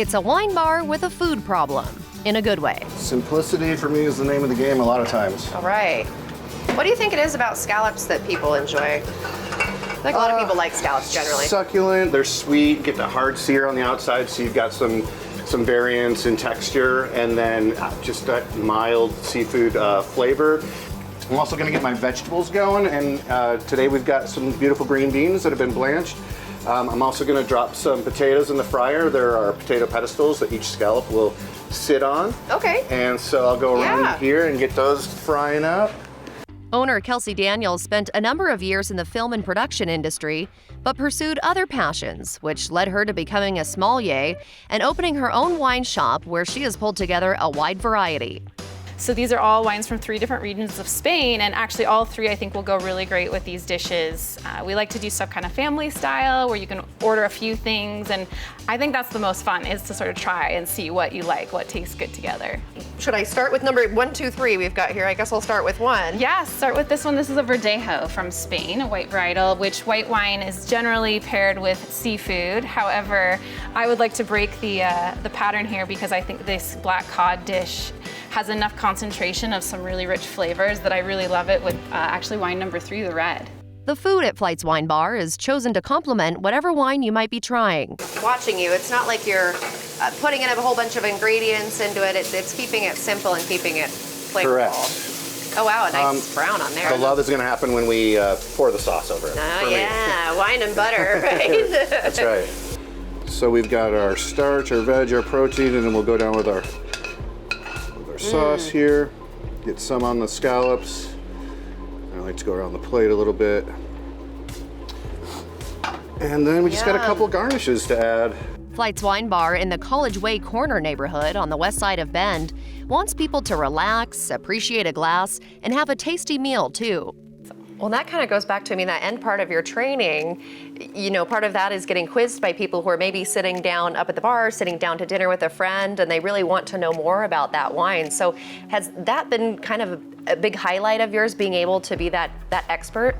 It's a wine bar with a food problem, in a good way. Simplicity for me is the name of the game a lot of times. All right. What do you think it is about scallops that people enjoy? I think a lot of people like scallops generally. Succulent, they're sweet, get the hard sear on the outside, so you've got some variance in texture, and then just that mild seafood flavor. I'm also gonna get my vegetables going, and today we've got some beautiful green beans that have been blanched. I'm also gonna drop some potatoes in the fryer. There are potato pedestals that each scallop will sit on. Okay. And so I'll go around here and get those frying up. Owner Kelsey Daniels spent a number of years in the film and production industry, but pursued other passions, which led her to becoming a sommelier and opening her own wine shop where she has pulled together a wide variety. So these are all wines from 3 different regions of Spain, and actually all 3 I think will go really great with these dishes. We like to do stuff kind of family style where you can order a few things, and I think that's the most fun, is to sort of try and see what you like, what tastes good together. Should I start with number 1, 2, 3 we've got here? I guess I'll start with 1. Yeah, start with this one. This is a Verdejo from Spain, a white varietal, which white wine is generally paired with seafood. However, I would like to break the pattern here because I think this black cod dish has enough concentration of some really rich flavors that I really love it with actually wine number 3, the red. The food at Flight's Wine Bar is chosen to complement whatever wine you might be trying. Watching you, it's not like you're putting in a whole bunch of ingredients into it. It's keeping it simple and keeping it flavorful. Correct. Oh wow, a nice brown on there. The love is gonna happen when we pour the sauce over it. Oh yeah, wine and butter, right? That's right. So we've got our starch, our veg, our protein, and then we'll go down with our sauce here. Get some on the scallops. I like to go around the plate a little bit. And then we just got a couple garnishes to add. Flight's Wine Bar in the College Way Corner neighborhood on the west side of Bend wants people to relax, appreciate a glass, and have a tasty meal too. Well, that kind of goes back to, I mean, that end part of your training, you know, part of that is getting quizzed by people who are maybe sitting down up at the bar, sitting down to dinner with a friend, and they really want to know more about that wine. So has that been kind of a big highlight of yours, being able to be that expert?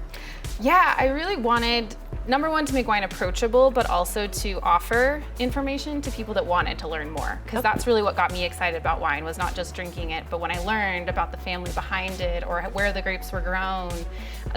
Yeah, I really wanted, number one, to make wine approachable, but also to offer information to people that wanted to learn more. Because that's really what got me excited about wine, was not just drinking it, but when I learned about the family behind it or where the grapes were grown,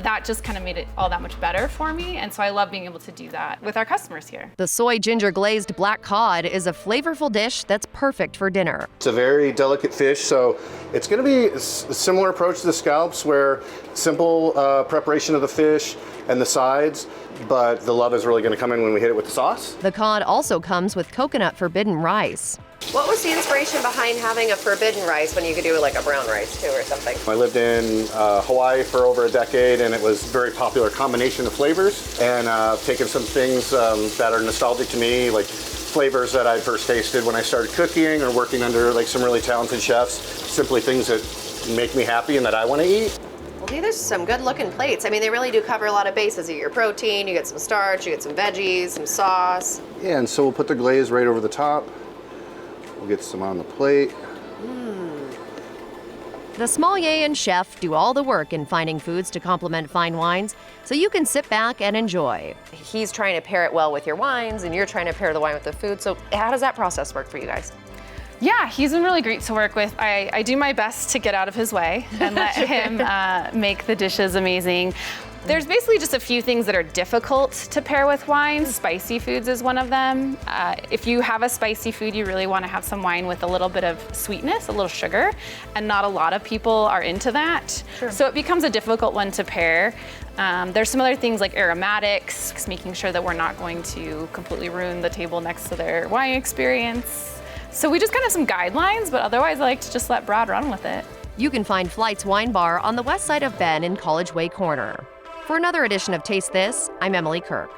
that just kind of made it all that much better for me. And so I love being able to do that with our customers here. The soy ginger glazed black cod is a flavorful dish that's perfect for dinner. It's a very delicate fish, so it's gonna be a similar approach to the scallops, where simple preparation of the fish and the sides, but the love is really gonna come in when we hit it with the sauce. The cod also comes with coconut forbidden rice. What was the inspiration behind having a forbidden rice when you could do like a brown rice too or something? I lived in Hawaii for over a decade, and it was a very popular combination of flavors, and taken some things that are nostalgic to me, like flavors that I first tasted when I started cooking or working under like some really talented chefs, simply things that make me happy and that I want to eat. Well, these are some good looking plates. I mean, they really do cover a lot of bases. You get your protein, you get some starch, you get some veggies, some sauce. Yeah, and so we'll put the glaze right over the top. We'll get some on the plate. The sommelier and chef do all the work in finding foods to complement fine wines, so you can sit back and enjoy. He's trying to pair it well with your wines, and you're trying to pair the wine with the food. So how does that process work for you guys? Yeah, he's been really great to work with. I do my best to get out of his way and let him make the dishes amazing. There's basically just a few things that are difficult to pair with wine. Spicy foods is one of them. If you have a spicy food, you really want to have some wine with a little bit of sweetness, a little sugar, and not a lot of people are into that. Sure. So it becomes a difficult one to pair. There's some other things like aromatics, making sure that we're not going to completely ruin the table next to their wine experience. So we just kind of have some guidelines, but otherwise I like to just let Brad run with it. You can find Flight's Wine Bar on the west side of Bend in College Way Corner. For another edition of Taste This, I'm Emily Kirk.